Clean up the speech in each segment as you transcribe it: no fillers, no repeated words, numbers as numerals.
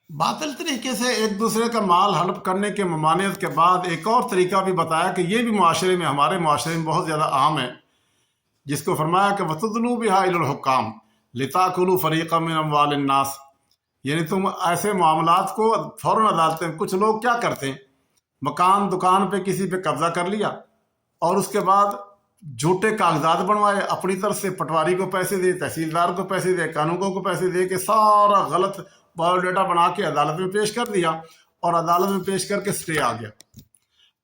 باطل طریقے سے ایک دوسرے کا مال ہڑپ کرنے کے ممانعت کے بعد ایک اور طریقہ بھی بتایا کہ یہ بھی معاشرے میں، ہمارے معاشرے میں بہت زیادہ عام ہے، جس کو فرمایا کہ وَتُدْلُوا بِهَا إِلَى الْحُكَّامِ لِتَأْكُلُوا فَرِيقًا مِّنْ أَمْوَالِ النَّاسِ، یعنی تم ایسے معاملات کو فوراً عدالتیں، کچھ لوگ کیا کرتے ہیں، مکان دکان پہ کسی پہ قبضہ کر لیا اور اس کے بعد جھوٹے کاغذات بنوائے، اپنی طرف سے پٹواری کو پیسے دے، تحصیلدار کو پیسے دے، قانونگو کو پیسے دے کے سارا غلط بایو ڈیٹا بنا کے عدالت میں پیش کر دیا، اور عدالت میں پیش کر کے سٹے آ گیا۔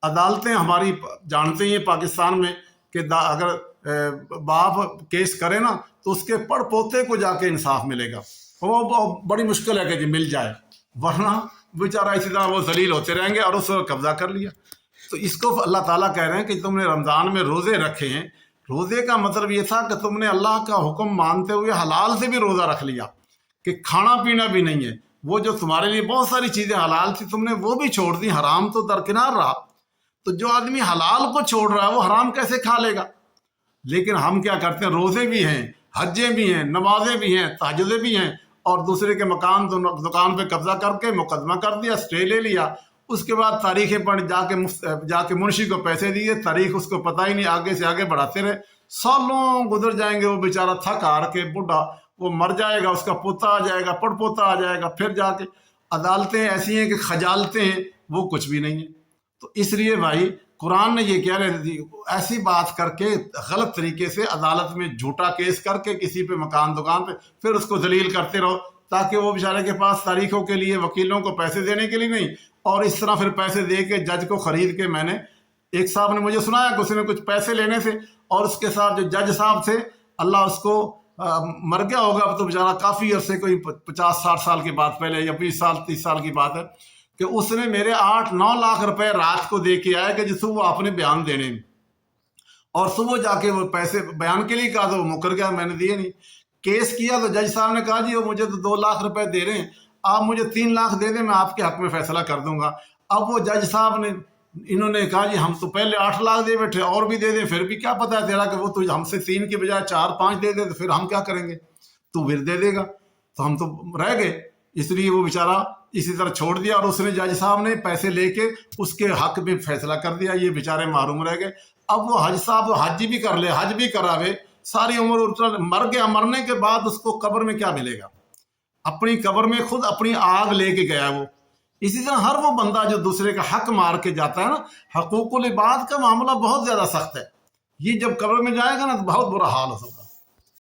عدالتیں ہماری جانتے ہیں پاکستان میں کہ اگر باپ کیس کرے نا تو اس کے پڑ پوتے کو جا کے انصاف ملے گا، وہ بڑی مشکل ہے کہ جی مل جائے، ورنہ بیچارہ اسی طرح وہ ذلیل ہوتے رہیں گے اور اس کو قبضہ کر لیا۔ تو اس کو اللہ تعالیٰ کہہ رہے ہیں کہ تم نے رمضان میں روزے رکھے ہیں، روزے کا مطلب یہ تھا کہ تم نے اللہ کا حکم مانتے ہوئے حلال سے بھی روزہ رکھ لیا، کہ کھانا پینا بھی نہیں ہے، وہ جو تمہارے لیے بہت ساری چیزیں حلال تھی تم نے وہ بھی چھوڑ دی، حرام تو درکنار رہا۔ تو جو آدمی حلال کو چھوڑ رہا ہے وہ حرام کیسے کھا لے گا؟ لیکن ہم کیا کرتے ہیں، روزے بھی ہیں، حجیں بھی ہیں، نمازیں بھی ہیں، تہجدیں بھی ہیں، اور دوسرے کے مکان دکان پہ قبضہ کر کے مقدمہ کر دیا، سٹے لے لیا، اس کے بعد تاریخیں پڑھ جا کے منشی کو پیسے دیے، تاریخ اس کو پتہ ہی نہیں، آگے سے آگے بڑھاتے رہے، سالوں گزر جائیں گے، وہ بیچارہ تھک ہار کے بوڑھا وہ مر جائے گا، اس کا پوتا آ جائے گا، پڑ پوتا آ جائے گا، پھر جا کے عدالتیں ایسی ہیں کہ خجالتے ہیں، وہ کچھ بھی نہیں ہے۔ تو اس لیے بھائی قرآن نے یہ کہہ رہے تھے، ایسی بات کر کے غلط طریقے سے عدالت میں جھوٹا کیس کر کے کسی پہ مکان دکان پہ پھر اس کو ذلیل کرتے رہو، تاکہ وہ بیچارے کے پاس تاریخوں کے لیے، وکیلوں کو پیسے دینے کے لیے نہیں، اور اس طرح پھر پیسے دے کے جج کو خرید کے، میں نے ایک صاحب نے مجھے سنایا کہ اس نے کچھ پیسے لینے تھے، اور اس کے ساتھ جو جج صاحب تھے اللہ اس کو مر گیا ہوگا، اب تو بیچارہ کافی عرصے، کوئی 50-60 سال کی بات پہلے، یا 20 سال 30 سال کی بات ہے، کہ اس نے میرے 8-9 لاکھ روپے رات کو دے کے آیا کہ جس وہ آپ نے بیان دینے میں، اور صبح جا کے وہ پیسے بیان کے لیے کہا تو وہ مکر گیا، میں نے دیے نہیں۔ کیس کیا تو جج صاحب نے کہا جی وہ مجھے تو 2 لاکھ روپے دے رہے ہیں، آپ مجھے 3 لاکھ دے دیں، میں آپ کے حق میں فیصلہ کر دوں گا۔ اب وہ جج صاحب نے، انہوں نے کہا جی ہم تو پہلے 8 لاکھ دے بیٹھے، اور بھی دے دیں، پھر بھی کیا پتہ ہے تیرا کہ وہ تو ہم سے 3 کی بجائے 4-5 دے دے، تو پھر ہم کیا کریں گے، تو پھر دے دے گا، تو ہم تو رہ گئے۔ اس لیے وہ بیچارہ اسی طرح چھوڑ دیا، اور اس نے جج صاحب نے پیسے لے کے اس کے حق میں فیصلہ کر دیا، یہ بیچارے محروم رہ گئے۔ اب وہ حج صاحب حج بھی کر لے، حج بھی کراوے، ساری عمر مر گیا، مرنے کے بعد اس کو قبر میں کیا ملے گا؟ اپنی قبر میں خود اپنی آگ لے کے گیا وہ۔ اسی طرح ہر وہ بندہ جو دوسرے کا حق مار کے جاتا ہے نا، حقوق العباد کا معاملہ بہت زیادہ سخت ہے، یہ جب قبر میں جائے گا نا تو بہت برا حال ہوگا۔